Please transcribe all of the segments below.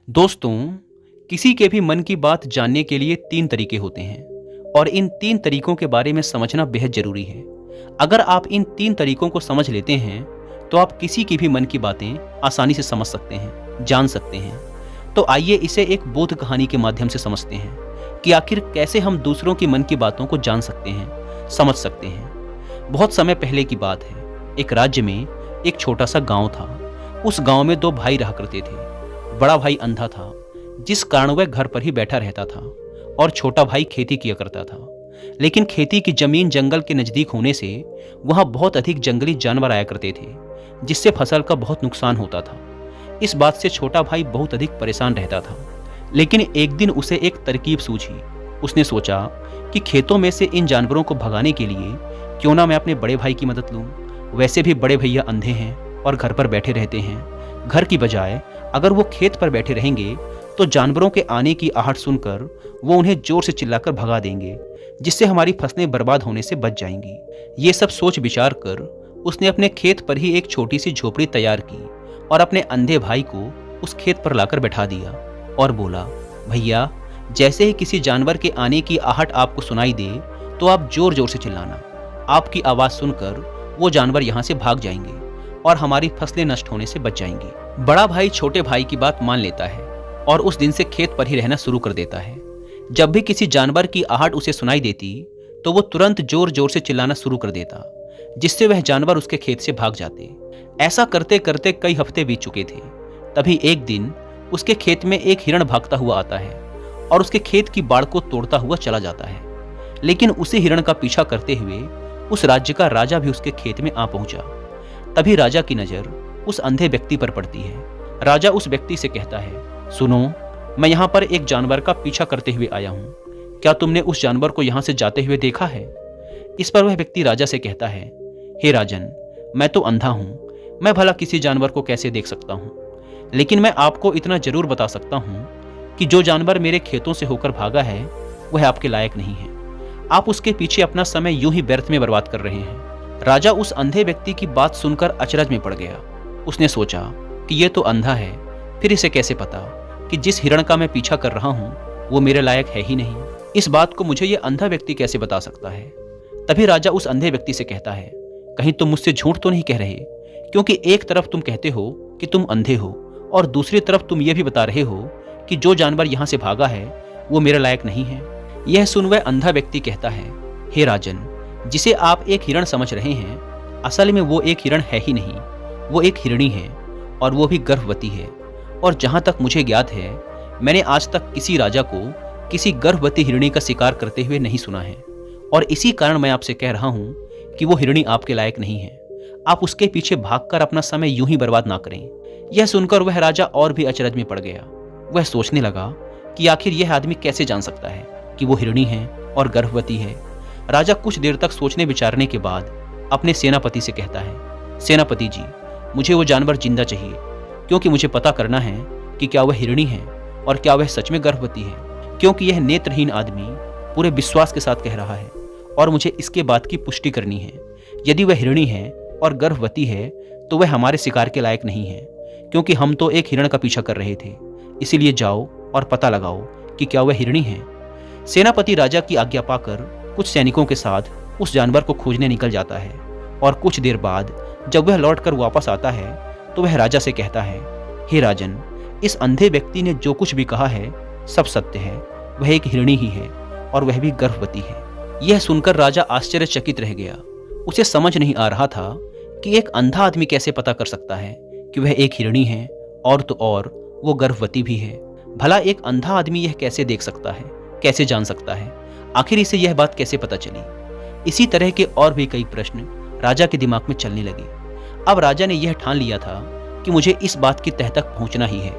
दोस्तों, किसी के भी मन की बात जानने के लिए 3 तरीके होते हैं और इन 3 तरीकों के बारे में समझना बेहद ज़रूरी है। अगर आप इन 3 तरीकों को समझ लेते हैं, तो आप किसी की भी मन की बातें आसानी से समझ सकते हैं, जान सकते हैं। तो आइए इसे एक बोध कहानी के माध्यम से समझते हैं कि आखिर कैसे हम दूसरों की मन की बातों को जान सकते हैं, समझ सकते हैं। बहुत समय पहले की बात है, एक राज्य में एक छोटा सा गाँव था। उस गाँव में 2 भाई रहा करते थे। बड़ा भाई अंधा था, जिस कारण वह घर पर ही बैठा रहता था, और छोटा भाई खेती किया करता था। लेकिन खेती की जमीन जंगल के नजदीक होने से वहां बहुत अधिक जंगली जानवर आया करते थे, जिससे फसल का बहुत नुकसान होता था। इस बात से छोटा भाई बहुत अधिक परेशान रहता था। लेकिन एक दिन उसे एक तरकीब सूझी। उसने सोचा कि खेतों में से इन जानवरों को भगाने के लिए क्यों ना मैं अपने बड़े भाई की मदद लूं। वैसे भी बड़े भैया अंधे हैं और घर पर बैठे रहते हैं। घर की बजाय अगर वो खेत पर बैठे रहेंगे तो जानवरों के आने की आहट सुनकर वो उन्हें जोर से चिल्लाकर भगा देंगे, जिससे हमारी फसलें बर्बाद होने से बच जाएंगी। ये सब सोच विचार कर उसने अपने खेत पर ही एक छोटी सी झोपड़ी तैयार की और अपने अंधे भाई को उस खेत पर लाकर बैठा दिया और बोला, भैया, जैसे ही किसी जानवर के आने की आहट आपको सुनाई दे तो आप जोर जोर से चिल्लाना। आपकी आवाज़ सुनकर वो जानवर यहाँ से भाग जाएंगे और हमारी फसलें नष्ट होने से बच जाएंगी। बड़ा भाई छोटे भाई की बात मान लेता है और उस दिन से खेत पर ही रहना शुरू कर देता है। जब भी किसी जानवर की आहट उसे सुनाई देती तो वो तुरंत जोर जोर से चिल्लाना शुरू कर देता, जिससे वह जानवर उसके खेत से भाग जाते। ऐसा करते करते कई हफ्ते बीत चुके थे। तभी एक दिन उसके खेत में एक हिरण भागता हुआ आता है और उसके खेत की बाड़ को तोड़ता हुआ चला जाता है। लेकिन उसी हिरण का पीछा करते हुए उस राज्य का राजा भी उसके खेत में आ पहुंचा। तभी राजा की नजर उस अंधे व्यक्ति पर पड़ती है। राजा उस व्यक्ति से कहता है, सुनो, मैं यहाँ पर एक जानवर का पीछा करते हुए आया हूँ। क्या तुमने उस जानवर को यहाँ से जाते हुए देखा है? इस पर वह व्यक्ति राजा से कहता है, हे राजन, मैं तो अंधा हूँ, मैं भला किसी जानवर को कैसे देख सकता हूँ? लेकिन मैं आपको इतना जरूर बता सकता हूँ कि जो जानवर मेरे खेतों से होकर भागा है वह आपके लायक नहीं है। आप उसके पीछे अपना समय यूं ही व्यर्थ में बर्बाद कर रहे हैं। राजा उस अंधे व्यक्ति की बात सुनकर अचरज में पड़ गया। उसने सोचा कि यह तो अंधा है, फिर इसे कैसे पता कि जिस हिरण का मैं पीछा कर रहा हूँ वो मेरे लायक है ही नहीं। इस बात को मुझे ये अंधा व्यक्ति कैसे बता सकता है? तभी राजा उस अंधे व्यक्ति से कहता है, कहीं तुम मुझसे झूठ तो नहीं कह रहे? क्योंकि एक तरफ तुम कहते हो कि तुम अंधे हो और दूसरी तरफ तुम ये भी बता रहे हो कि जो जानवर यहाँ से भागा है वो मेरे लायक नहीं है। यह सुन वह अंधा व्यक्ति कहता है, हे राजन, जिसे आप एक हिरण समझ रहे हैं, असल में वो एक हिरण है ही नहीं, वो एक हिरणी है और वो भी गर्भवती है। और जहाँ तक मुझे ज्ञात है, मैंने आज तक किसी राजा को किसी गर्भवती हिरणी का शिकार करते हुए नहीं सुना है। और इसी कारण मैं आपसे कह रहा हूँ कि वो हिरणी आपके लायक नहीं है। आप उसके पीछे भागकर अपना समय यूं ही बर्बाद ना करें। यह सुनकर वह राजा और भी अचरज में पड़ गया। वह सोचने लगा कि आखिर यह आदमी कैसे जान सकता है कि वो हिरणी है और गर्भवती है। राजा कुछ देर तक सोचने विचारने के बाद अपने सेनापति से कहता है, सेनापति जी, मुझे वो जानवर जिंदा चाहिए, क्योंकि मुझे पता करना है कि क्या वह हिरणी है और क्या वह सच में गर्भवती है। क्योंकि यह नेत्रहीन आदमी पूरे विश्वास के साथ कह रहा है और मुझे इसके बात की पुष्टि करनी है। यदि वह हिरणी है और गर्भवती है तो वह हमारे शिकार के लायक नहीं है, क्योंकि हम तो एक हिरण का पीछा कर रहे थे। इसीलिए जाओ और पता लगाओ कि क्या वह हिरणी है। सेनापति राजा की आज्ञा पाकर कुछ सैनिकों के साथ उस जानवर को खोजने निकल जाता है। और कुछ देर बाद जब वह लौटकर वापस आता है तो वह राजा से कहता है, हे राजन, इस अंधे व्यक्ति ने जो कुछ भी कहा है सब सत्य है। वह एक हिरणी ही है और वह भी गर्भवती है। यह सुनकर राजा आश्चर्यचकित रह गया। उसे समझ नहीं आ रहा था कि एक अंधा आदमी कैसे पता कर सकता है कि वह एक हिरणी है और तो और वो गर्भवती भी है। भला एक अंधा आदमी यह कैसे देख सकता है, कैसे जान सकता है? आखिर इसे यह बात कैसे पता चली? इसी तरह के और भी कई प्रश्न राजा के दिमाग में चलने लगे। अब राजा ने यह ठान लिया था कि मुझे इस बात की तह तक पहुंचना ही है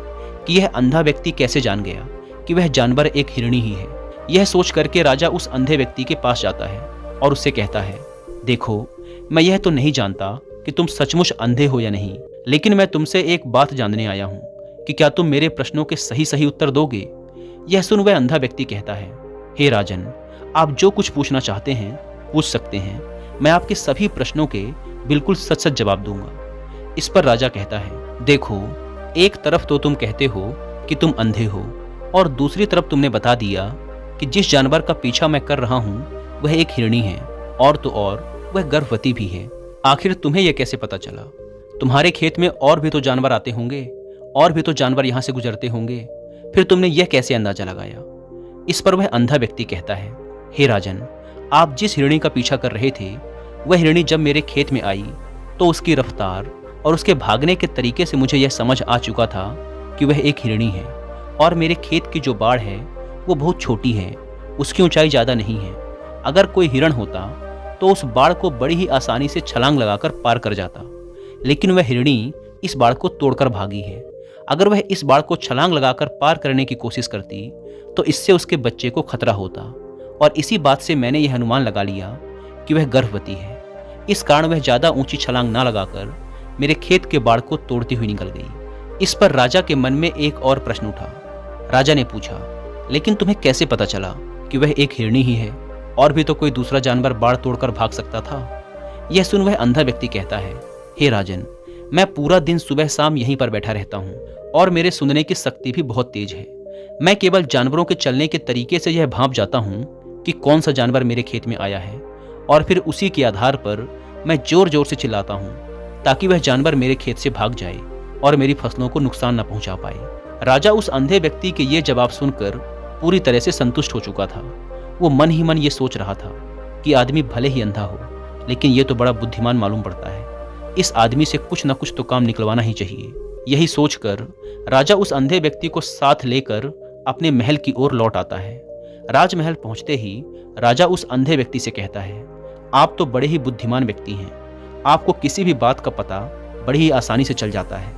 कि यह अंधा व्यक्ति कैसे जान गया कि वह जानवर एक हिरणी ही है। यह सोच करके राजा उस अंधे व्यक्ति के पास जाता है और उससे कहता है, देखो, मैं यह तो नहीं जानता कि तुम सचमुच अंधे हो या नहीं, लेकिन मैं तुमसे एक बात जानने आया हूँ कि क्या तुम मेरे प्रश्नों के सही सही उत्तर दोगे? यह सुन वह अंधा व्यक्ति कहता है, हे राजन, आप जो कुछ पूछना चाहते हैं पूछ सकते हैं। मैं आपके सभी प्रश्नों के बिल्कुल सच सच जवाब दूंगा। इस पर राजा कहता है, देखो, एक तरफ तो तुम कहते हो कि तुम अंधे हो, और दूसरी तरफ तुमने बता दिया कि जिस जानवर का पीछा मैं कर रहा हूँ वह एक हिरणी है, और तो और वह गर्भवती भी है। आखिर तुम्हें यह कैसे पता चला? तुम्हारे खेत में और भी तो जानवर आते होंगे, और भी तो जानवर यहाँ से गुजरते होंगे, फिर तुमने यह कैसे अंदाजा लगाया? इस पर वह अंधा व्यक्ति कहता है, हे राजन, आप जिस हिरणी का पीछा कर रहे थे वह हिरणी जब मेरे खेत में आई तो उसकी रफ्तार और उसके भागने के तरीके से मुझे यह समझ आ चुका था कि वह एक हिरणी है, और मेरे खेत की जो बाड़ है वो बहुत छोटी है, उसकी ऊंचाई ज़्यादा नहीं है। अगर कोई हिरण होता तो उस बाड़ को बड़ी ही आसानी से छलांग लगाकर पार कर जाता, लेकिन वह हिरणी इस बाड़ को तोड़कर भागी है। अगर वह इस बाड़ को छलांग लगाकर पार करने की कोशिश करती तो इससे उसके बच्चे को खतरा होता, और इसी बात से मैंने यह अनुमान लगा लिया कि वह गर्भवती है। इस कारण वह ज़्यादा ऊंची छलांग ना लगाकर मेरे खेत के बाड़ को तोड़ती हुई निकल गई। इस पर राजा के मन में एक और प्रश्न उठा। राजा ने पूछा, लेकिन तुम्हें कैसे पता चला कि वह एक हिरणी ही है? और भी तो कोई दूसरा जानवर बाड़ तोड़कर भाग सकता था। यह सुन वह अंधा व्यक्ति कहता है, हे राजन, मैं पूरा दिन सुबह शाम यहीं पर बैठा रहता हूँ, और मेरे सुनने की शक्ति भी बहुत तेज है। मैं केवल जानवरों के चलने के तरीके से यह भांप जाता हूँ कि कौन सा जानवर मेरे खेत में आया है, और फिर उसी के आधार पर मैं जोर जोर से चिल्लाता हूँ ताकि वह जानवर मेरे खेत से भाग जाए और मेरी फसलों को नुकसान न पहुंचा पाए। राजा उस अंधे व्यक्ति के ये जवाब सुनकर पूरी तरह से संतुष्ट हो चुका था। वो मन ही मन ये सोच रहा था कि आदमी भले ही अंधा हो, लेकिन ये तो बड़ा बुद्धिमान मालूम पड़ता है। इस आदमी से कुछ न कुछ तो काम निकलवाना ही चाहिए। यही सोचकर राजा उस अंधे व्यक्ति को साथ लेकर अपने महल की ओर लौट आता है। राजमहल पहुंचते ही राजा उस अंधे व्यक्ति से कहता है, आप तो बड़े ही बुद्धिमान व्यक्ति हैं, आपको किसी भी बात का पता बड़ी ही आसानी से चल जाता है।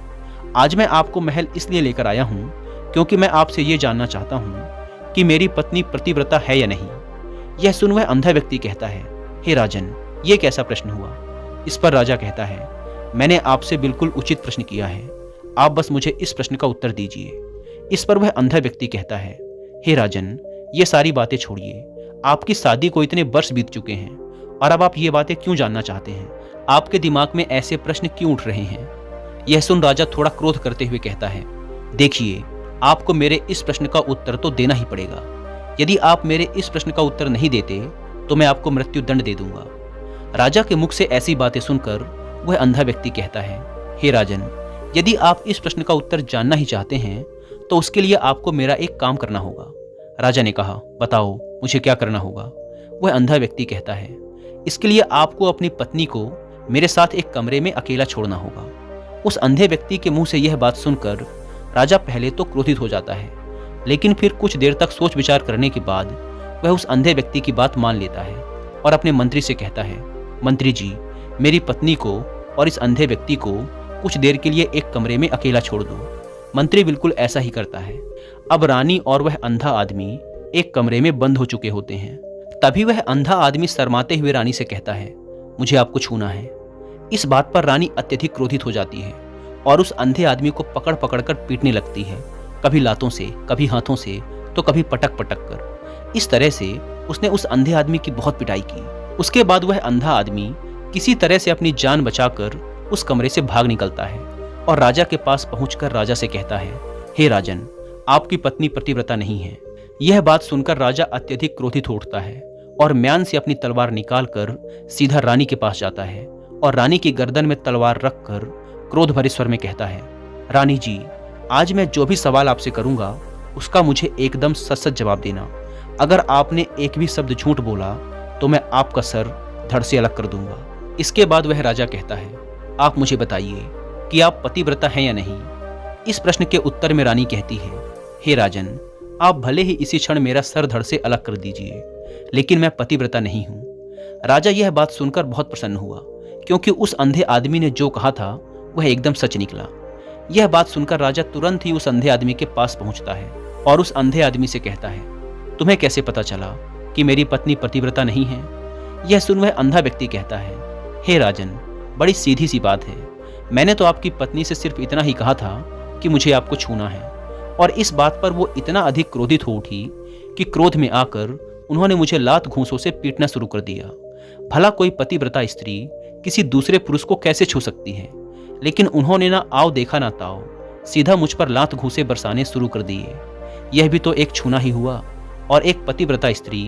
आज मैं आपको महल इसलिए लेकर आया हूँ क्योंकि मैं आपसे ये जानना चाहता हूँ कि मेरी पत्नी पतिव्रता है या नहीं। यह सुन वह अंधा व्यक्ति कहता है, हे राजन, ये कैसा प्रश्न हुआ? इस पर राजा कहता है, मैंने आपसे बिल्कुल उचित प्रश्न किया है, आप बस मुझे इस प्रश्न का उत्तर दीजिए। इस पर वह अंधा व्यक्ति कहता है, हे राजन, ये सारी बातें छोड़िए, आपकी शादी को इतने वर्ष बीत चुके हैं, और अब आप ये बातें क्यों जानना चाहते हैं? आपके दिमाग में ऐसे प्रश्न क्यों उठ रहे हैं? यह सुन राजा थोड़ा क्रोध करते हुए कहता है, देखिए, आपको मेरे इस प्रश्न का उत्तर तो देना ही पड़ेगा। यदि आप मेरे इस प्रश्न का उत्तर नहीं देते तो मैं आपको मृत्यु दंड दे दूंगा। राजा के मुख से ऐसी बातें सुनकर वह अंधा व्यक्ति कहता है, हे राजन, यदि आप इस प्रश्न का उत्तर जानना ही चाहते हैं तो उसके लिए आपको मेरा एक काम करना होगा। राजा ने कहा, बताओ मुझे क्या करना होगा? वह अंधा व्यक्ति कहता है, इसके लिए आपको अपनी पत्नी को मेरे साथ एक कमरे में अकेला छोड़ना होगा। उस अंधे व्यक्ति के मुंह से यह बात सुनकर राजा पहले तो क्रोधित हो जाता है, लेकिन फिर कुछ देर तक सोच विचार करने के बाद वह उस अंधे व्यक्ति की बात मान लेता है और अपने मंत्री से कहता है, मंत्री जी, मेरी पत्नी को और इस अंधे व्यक्ति को कुछ देर के लिए एक कमरे में अकेला छोड़ दो। मंत्री बिल्कुल ऐसा ही करता है। अब रानी और वह अंधा आदमी एक कमरे में बंद हो चुके होते हैं। तभी वह अंधा आदमी शर्माते हुए रानी से कहता है, मुझे आपको छूना है। इस बात पर रानी अत्यधिक क्रोधित हो जाती है और उस अंधे आदमी को पकड़ पकड़ कर पीटने लगती है, कभी लातों से, कभी हाथों से, तो कभी पटक पटक कर। इस तरह से उसने उस अंधे आदमी की बहुत पिटाई की। उसके बाद वह अंधा आदमी किसी तरह से अपनी जान बचाकर उस कमरे से भाग निकलता है और राजा के पास पहुंचकर राजा से कहता है, हे राजन, आपकी पत्नी पतिव्रता नहीं है। यह बात सुनकर राजा अत्यधिक क्रोधित हो उठता है और म्यान से अपनी तलवार निकालकर सीधा रानी के पास जाता है और रानी की गर्दन में तलवार रखकर क्रोध भरे स्वर में कहता है, रानी जी, आज मैं जो भी सवाल आपसे करूंगा उसका मुझे एकदम सच सच जवाब देना। अगर आपने एक भी शब्द झूठ बोला तो मैं आपका सर धड़ से अलग कर दूंगा। इसके बाद वह राजा कहता है, आप मुझे बताइए कि आप पतिव्रता हैं या नहीं। इस प्रश्न के उत्तर में रानी कहती है, हे राजन, आप भले ही इसी क्षण मेरा सर धड़ से अलग कर दीजिए, लेकिन मैं पतिव्रता नहीं हूँ। राजा यह बात सुनकर बहुत प्रसन्न हुआ क्योंकि उस अंधे आदमी ने जो कहा था वह एकदम सच निकला। यह बात सुनकर राजा तुरंत ही उस अंधे आदमी के पास पहुंचता है और उस अंधे आदमी से कहता है, तुम्हें कैसे पता चला कि मेरी पत्नी पतिव्रता नहीं है? यह सुन वह अंधा व्यक्ति कहता है, हे राजन, बड़ी सीधी सी बात है। मैंने तो आपकी पत्नी से सिर्फ इतना ही कहा था कि मुझे आपको छूना है, और इस बात पर वो इतना अधिक क्रोधित हो उठी कि क्रोध में आकर उन्होंने मुझे लात घूंसों से पीटना शुरू कर दिया। भला कोई पतिव्रता स्त्री किसी दूसरे पुरुष को कैसे छू सकती है? लेकिन उन्होंने ना आव देखा ना ताव, सीधा मुझ पर लात घूंसे बरसाने शुरू कर दिए। यह भी तो एक छूना ही हुआ, और एक पतिव्रता स्त्री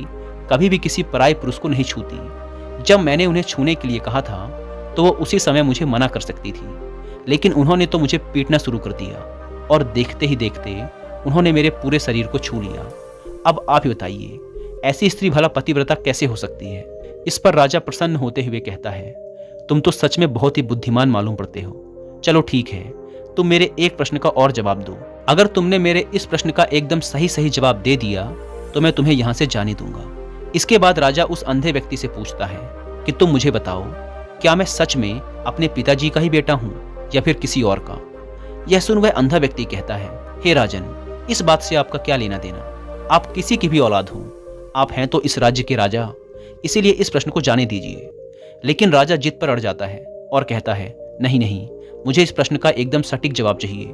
कभी भी किसी पराये पुरुष को नहीं छूती। जब मैंने उन्हें छूने के लिए कहा था तो वो उसी समय मुझे मना कर सकती थी, लेकिन उन्होंने तो मुझे पीटना शुरू कर दिया, और देखते ही देखते उन्होंने मेरे पूरे शरीर को छू लिया। अब आप ही बताइए, ऐसी स्त्री भला पतिव्रता कैसे हो सकती है? इस पर राजा प्रसन्न होते हुए कहता है, तुम तो सच में बहुत ही बुद्धिमान मालूम पड़ते हो। चलो ठीक है, तुम मेरे एक प्रश्न का और जवाब दो। अगर तुमने मेरे इस प्रश्न का एकदम सही सही जवाब दे दिया तो मैं तुम्हें यहाँ से जाने दूंगा। इसके बाद राजा उस अंधे व्यक्ति से पूछता है कि तुम मुझे बताओ, क्या मैं सच में अपने पिताजी का ही बेटा हूँ या फिर किसी और का? यह सुन वह अंधा व्यक्ति कहता है, हे राजन, इस बात से आपका क्या लेना देना? आप किसी की भी औलाद हो, आप हैं तो इस राज्य के राजा, इसीलिए इस प्रश्न को जाने दीजिए। लेकिन राजा जिद पर अड़ जाता है और कहता है, नहीं नहीं, मुझे इस प्रश्न का एकदम सटीक जवाब चाहिए,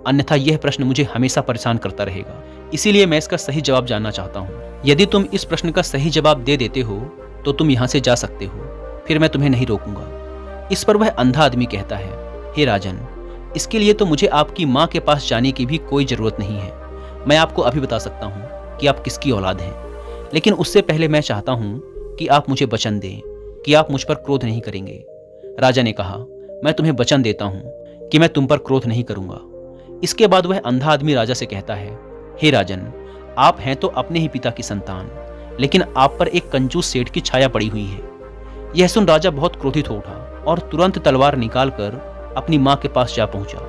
अन्यथा यह प्रश्न मुझे हमेशा परेशान करता रहेगा। इसीलिए मैं इसका सही जवाब जानना चाहता हूँ। यदि तुम इस प्रश्न का सही जवाब दे देते हो तो तुम यहाँ से जा सकते हो, फिर मैं तुम्हें नहीं रोकूंगा। इस पर वह अंधा आदमी कहता है, हे राजन, इसके लिए तो मुझे आपकी माँ के पास जाने की भी कोई जरूरत नहीं है। मैं आपको अभी बता सकता हूँ कि आप किसकी औलाद हैं, लेकिन उससे पहले मैं चाहता हूँ कि आप मुझे वचन दें कि आप मुझ पर क्रोध नहीं करेंगे। राजा ने कहा, मैं तुम्हें वचन देता हूँ कि मैं तुम पर क्रोध नहीं करूंगा। इसके बाद वह अंधा आदमी राजा से कहता है, हे राजन, आप हैं तो अपने ही पिता की संतान, लेकिन आप पर एक कंजूस सेठ की छाया पड़ी हुई है। यह सुन राजा बहुत क्रोधित हो उठा और तुरंत तलवार निकालकर अपनी माँ के पास जा पहुंचा।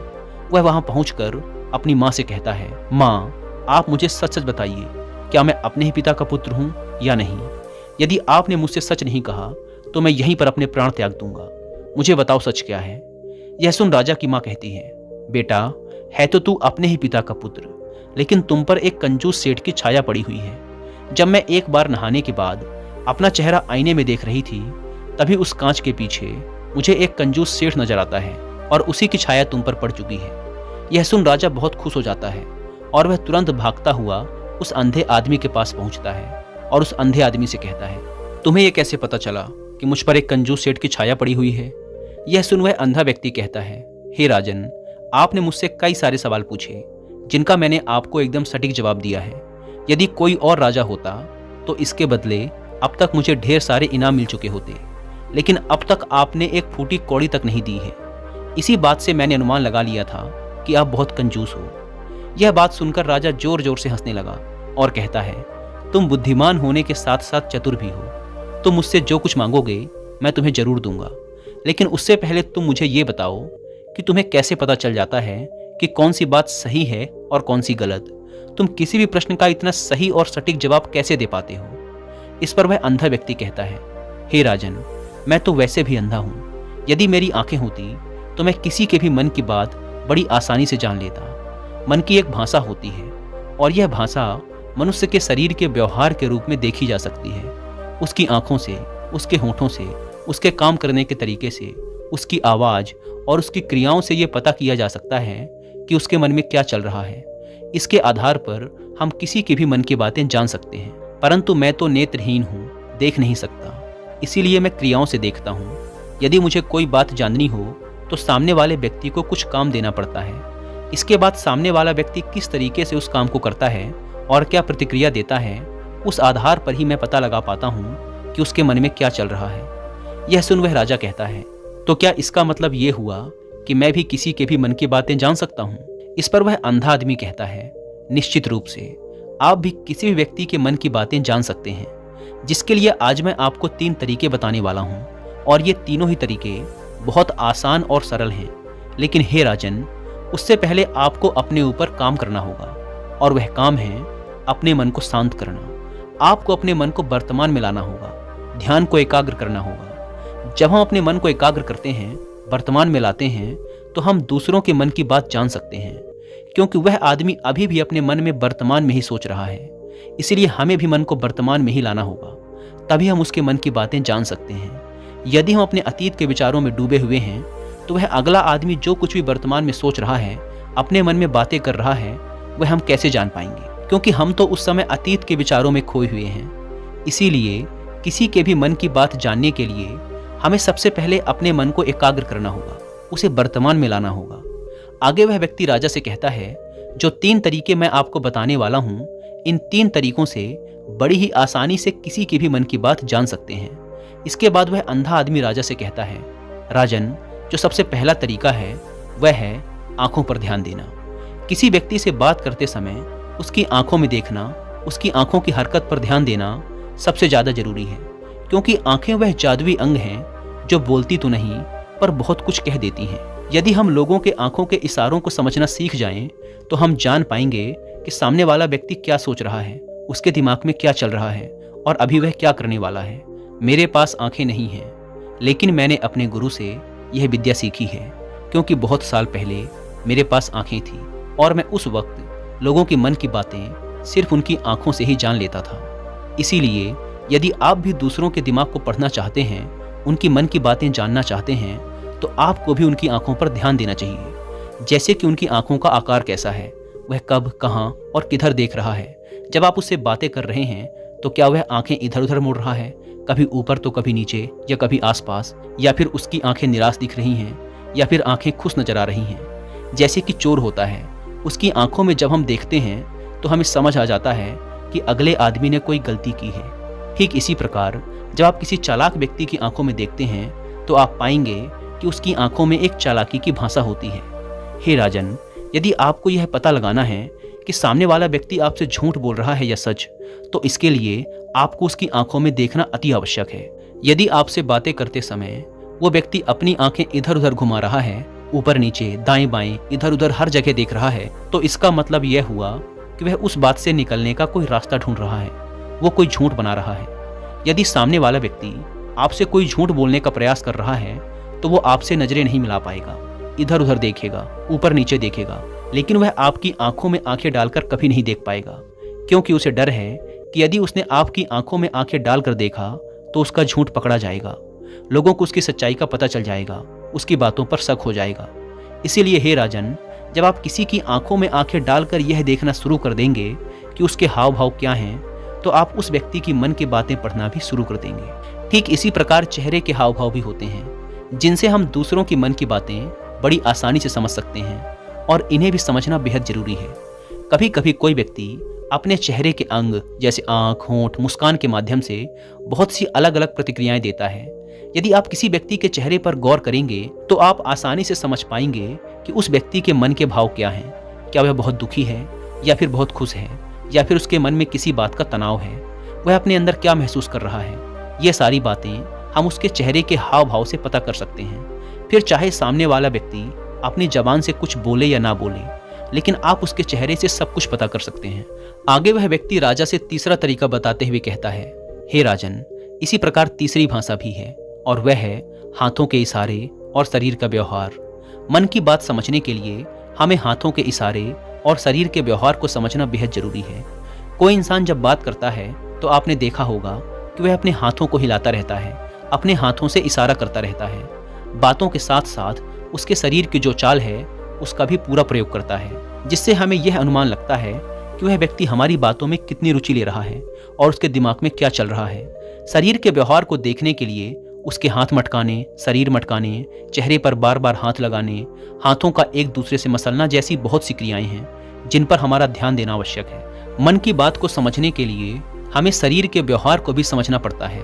वह वहां पहुंचकर अपनी माँ से कहता है, माँ, आप मुझे सच सच बताइए, क्या मैं अपने ही पिता का पुत्र हूँ या नहीं? यदि आपने मुझसे सच नहीं कहा तो मैं यहीं पर अपने प्राण त्याग दूंगा। मुझे बताओ सच क्या है? यह सुन राजा की माँ कहती है, बेटा, है तो तू अपने ही पिता का पुत्र, लेकिन तुम पर एक कंजूस सेठ की छाया पड़ी हुई है। जब मैं एक बार नहाने के बाद अपना चेहरा आईने में देख रही थी, तभी उस कांच के पीछे मुझे एक कंजूस सेठ नजर आता है और उसी की छाया तुम पर पड़ चुकी है। यह सुन राजा बहुत खुश हो जाता है और वह तुरंत भागता हुआ उस अंधे आदमी के पास पहुंचता है और उस अंधे आदमी से कहता है, तुम्हें यह कैसे पता चला कि मुझ पर एक कंजूस सेठ की छाया पड़ी हुई है? यह सुन वह अंधा व्यक्ति कहता है, हे राजन, आपने मुझसे कई सारे सवाल पूछे जिनका मैंने आपको एकदम सटीक जवाब दिया है। यदि कोई और राजा होता तो इसके बदले अब तक मुझे ढेर सारे इनाम मिल चुके होते, लेकिन अब तक आपने एक फूटी कौड़ी तक नहीं दी है। इसी बात से मैंने अनुमान लगा लिया था कि आप बहुत कंजूस हो। यह बात सुनकर राजा जोर जोर से हंसने लगा और कहता है, तुम बुद्धिमान होने के साथ साथ चतुर भी हो। तुम मुझसे जो कुछ मांगोगे मैं तुम्हें जरूर दूंगा, लेकिन उससे पहले तुम मुझे ये बताओ कि तुम्हें कैसे पता चल जाता है कि कौन सी बात सही है और कौन सी गलत? तुम किसी भी प्रश्न का इतना सही और सटीक जवाब कैसे दे पाते हो? इस पर वह अंधा व्यक्ति कहता है, हे राजन, मैं तो वैसे भी अंधा हूँ। यदि मेरी आंखें होती तो मैं किसी के भी मन की बात बड़ी आसानी से जान लेता। मन की एक भाषा होती है और यह भाषा मनुष्य के शरीर के व्यवहार के रूप में देखी जा सकती है। उसकी आंखों से, उसके होठों से, उसके काम करने के तरीके से, उसकी आवाज़ और उसकी क्रियाओं से यह पता किया जा सकता है कि उसके मन में क्या चल रहा है। इसके आधार पर हम किसी की भी मन की बातें जान सकते हैं, परंतु मैं तो नेत्रहीन हूँ, देख नहीं सकता, इसीलिए मैं क्रियाओं से देखता हूँ। यदि मुझे कोई बात जाननी हो तो सामने वाले व्यक्ति को कुछ काम देना पड़ता है। इसके बाद सामने वाला व्यक्ति किस तरीके से उस काम को करता है और क्या प्रतिक्रिया देता है, उस आधार पर ही मैं पता लगा पाता हूँ कि उसके मन में क्या चल रहा है। यह सुन वह राजा कहता है, तो क्या इसका मतलब ये हुआ कि मैं भी किसी के भी मन की बातें जान सकता हूँ? इस पर वह अंधा आदमी कहता है, निश्चित रूप से आप भी किसी भी व्यक्ति के मन की बातें जान सकते हैं, जिसके लिए आज मैं आपको 3 तरीके बताने वाला हूँ, और ये तीनों ही तरीके बहुत आसान और सरल हैं। लेकिन हे राजन, उससे पहले आपको अपने ऊपर काम करना होगा, और वह काम है अपने मन को शांत करना। आपको अपने मन को वर्तमान में लाना होगा, ध्यान को एकाग्र करना होगा। जब हम अपने मन को एकाग्र करते हैं, वर्तमान में लाते हैं, तो हम दूसरों के मन की बात जान सकते हैं, क्योंकि वह आदमी अभी भी अपने मन में वर्तमान में ही सोच रहा है। इसलिए हमें भी मन को वर्तमान में ही लाना होगा, तभी हम उसके मन की बातें जान सकते हैं। यदि हम अपने अतीत के विचारों में डूबे हुए हैं तो वह अगला आदमी जो कुछ भी वर्तमान में सोच रहा है, अपने मन में बातें कर रहा है, वह हम कैसे जान पाएंगे? क्योंकि हम तो उस समय अतीत के विचारों में खोए हुए हैं। इसीलिए किसी के भी मन की बात जानने के लिए हमें सबसे पहले अपने मन को एकाग्र करना होगा, उसे वर्तमान में लाना होगा। आगे वह व्यक्ति राजा से कहता है, जो 3 तरीके मैं आपको बताने वाला हूँ, इन 3 तरीकों से बड़ी ही आसानी से किसी के भी मन की बात जान सकते हैं। इसके बाद वह अंधा आदमी राजा से कहता है, राजन, जो सबसे पहला तरीका है वह है आंखों पर ध्यान देना। किसी व्यक्ति से बात करते समय उसकी आंखों में देखना, उसकी आंखों की हरकत पर ध्यान देना सबसे ज़्यादा जरूरी है, क्योंकि आंखें वह जादुई अंग हैं जो बोलती तो नहीं पर बहुत कुछ कह देती हैं। यदि हम लोगों के आंखों के इशारों को समझना सीख जाएं, तो हम जान पाएंगे कि सामने वाला व्यक्ति क्या सोच रहा है, उसके दिमाग में क्या चल रहा है और अभी वह क्या करने वाला है। मेरे पास आंखें नहीं हैं, लेकिन मैंने अपने गुरु से यह विद्या सीखी है, क्योंकि बहुत साल पहले मेरे पास आंखें थी और मैं उस वक्त लोगों के मन की बातें सिर्फ उनकी आंखों से ही जान लेता था। इसीलिए यदि आप भी दूसरों के दिमाग को पढ़ना चाहते हैं, उनकी मन की बातें जानना चाहते हैं, तो आपको भी उनकी आंखों पर ध्यान देना चाहिए। जैसे कि उनकी आंखों का आकार कैसा है, वह कब, कहाँ और किधर देख रहा है। जब आप उससे बातें कर रहे हैं तो क्या वह आंखें इधर उधर मुड़ रहा है, कभी ऊपर तो कभी नीचे या कभी आसपास, या फिर उसकी आंखें निराश दिख रही हैं या फिर आंखें खुश नजर आ रही हैं। जैसे कि चोर होता है, उसकी आंखों में जब हम देखते हैं तो हमें समझ आ जाता है कि अगले आदमी ने कोई गलती की है। ठीक इसी प्रकार जब आप किसी चालाक व्यक्ति की आंखों में देखते हैं तो आप पाएंगे कि उसकी आंखों में एक चालाकी की भाषा होती है। हे राजन, यदि आपको यह पता लगाना है कि सामने वाला व्यक्ति आपसे झूठ बोल रहा है या सच, तो इसके लिए आपको उसकी आंखों में देखना अति आवश्यक है। यदि आपसे बातें करते समय वो व्यक्ति अपनी आंखें इधर उधर घुमा रहा है, ऊपर नीचे दाएं बाएं इधर उधर हर जगह देख रहा है, तो इसका मतलब यह हुआ कि वह उस बात से निकलने का कोई रास्ता ढूंढ रहा है, वो कोई झूठ बना रहा है। यदि सामने वाला व्यक्ति आपसे कोई झूठ बोलने का प्रयास कर रहा है तो वो आपसे नजरें नहीं मिला पाएगा, इधर उधर देखेगा, ऊपर नीचे देखेगा, लेकिन वह आपकी आंखों में आंखें डालकर कभी नहीं देख पाएगा, क्योंकि उसे डर है कि यदि उसने आपकी आंखों में आंखें डालकर देखा तो उसका झूठ पकड़ा जाएगा, लोगों को उसकी सच्चाई का पता चल जाएगा, उसकी बातों पर शक हो जाएगा। इसीलिए हे राजन, जब आप किसी की आंखों में आंखें डालकर यह देखना शुरू कर देंगे कि उसके हाव भाव क्या हैं, तो आप उस व्यक्ति की मन की बातें पढ़ना भी शुरू कर देंगे। ठीक इसी प्रकार चेहरे के हाव भाव भी होते हैं, जिनसे हम दूसरों की मन की बातें बड़ी आसानी से समझ सकते हैं, और इन्हें भी समझना बेहद जरूरी है। कभी कभी कोई व्यक्ति अपने चेहरे के अंग जैसे आंख, होंठ, मुस्कान के माध्यम से बहुत सी अलग अलग प्रतिक्रियाएं देता है। यदि आप किसी व्यक्ति के चेहरे पर गौर करेंगे तो आप आसानी से समझ पाएंगे कि उस व्यक्ति के मन के भाव क्या हैं। क्या वह बहुत दुखी है या फिर बहुत खुश है, या फिर उसके मन में किसी बात का तनाव है, वह अपने अंदर क्या महसूस कर रहा है। ये सारी बातें हम उसके चेहरे के हाव भाव से पता कर सकते हैं। फिर चाहे सामने वाला व्यक्ति अपनी जबान से कुछ बोले या ना बोले, लेकिन आप उसके चेहरे से सब कुछ पता कर सकते हैं। आगे वह व्यक्ति राजा से तीसरा तरीका बताते हुए कहता है, हे राजन, इसी प्रकार तीसरी भाषा भी है, और वह है हाथों के इशारे और शरीर का व्यवहार। मन की बात समझने के लिए हमें हाथों के इशारे और शरीर के व्यवहार को समझना बेहद जरूरी है। कोई इंसान जब बात करता है तो आपने देखा होगा कि वह अपने हाथों को हिलाता रहता है, अपने हाथों से इशारा करता रहता है। बातों के साथ साथ उसके शरीर की जो चाल है उसका भी पूरा प्रयोग करता है, जिससे हमें यह अनुमान लगता है कि वह व्यक्ति हमारी बातों में कितनी रुचि ले रहा है और उसके दिमाग में क्या चल रहा है। शरीर के व्यवहार को देखने के लिए उसके हाथ मटकाने, शरीर मटकाने, चेहरे पर बार बार हाथ लगाने, हाथों का एक दूसरे से मसलना जैसी बहुत सी क्रियाएं हैं जिन पर हमारा ध्यान देना आवश्यक है। मन की बात को समझने के लिए हमें शरीर के व्यवहार को भी समझना पड़ता है।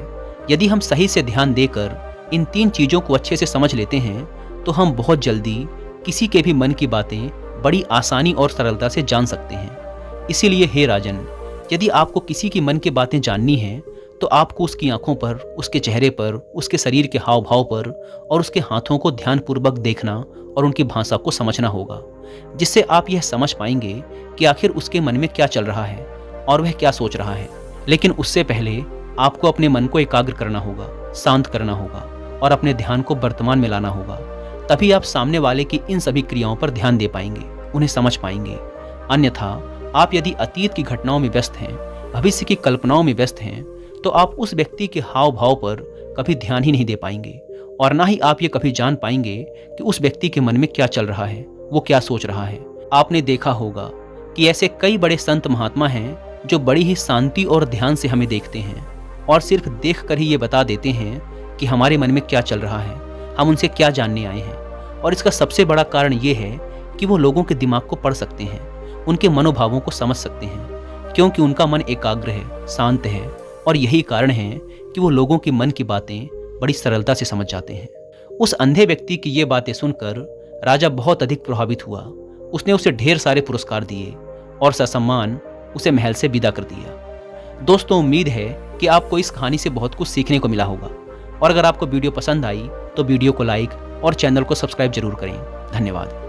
यदि हम सही से ध्यान देकर इन 3 चीजों को अच्छे से समझ लेते हैं तो हम बहुत जल्दी किसी के भी मन की बातें बड़ी आसानी और सरलता से जान सकते हैं। इसीलिए हे राजन, यदि आपको किसी की मन की बातें जाननी हैं तो आपको उसकी आंखों पर, उसके चेहरे पर, उसके शरीर के हाव भाव पर और उसके हाथों को ध्यानपूर्वक देखना और उनकी भाषा को समझना होगा, जिससे आप यह समझ पाएंगे कि आखिर उसके मन में क्या चल रहा है और वह क्या सोच रहा है। लेकिन उससे पहले आपको अपने मन को एकाग्र करना होगा, शांत करना होगा और अपने ध्यान को वर्तमान में लाना होगा। तभी आप सामने वाले की इन सभी क्रियाओं पर ध्यान दे पाएंगे, उन्हें समझ पाएंगे। अन्यथा आप यदि अतीत की घटनाओं में व्यस्त हैं, भविष्य की कल्पनाओं में व्यस्त हैं, तो आप उस व्यक्ति के हाव भाव पर कभी ध्यान ही नहीं दे पाएंगे, और ना ही आप ये कभी जान पाएंगे कि उस व्यक्ति के मन में क्या चल रहा है, वो क्या सोच रहा है। आपने देखा होगा कि ऐसे कई बड़े संत महात्मा हैं जो बड़ी ही शांति और ध्यान से हमें देखते हैं और सिर्फ देख कर ही ये बता देते हैं कि हमारे मन में क्या चल रहा है, हम उनसे क्या जानने आए हैं। और इसका सबसे बड़ा कारण ये है कि वो लोगों के दिमाग को पढ़ सकते हैं, उनके मनोभावों को समझ सकते हैं, क्योंकि उनका मन एकाग्र है, शांत है और यही कारण है कि वो लोगों के मन की बातें बड़ी सरलता से समझ जाते हैं। उस अंधे व्यक्ति की ये बातें सुनकर राजा बहुत अधिक प्रभावित हुआ। उसने उसे ढेर सारे पुरस्कार दिए और ससम्मान उसे महल से विदा कर दिया। दोस्तों, उम्मीद है कि आपको इस कहानी से बहुत कुछ सीखने को मिला होगा और अगर आपको वीडियो पसंद आई तो वीडियो को लाइक और चैनल को सब्सक्राइब जरूर करें। धन्यवाद।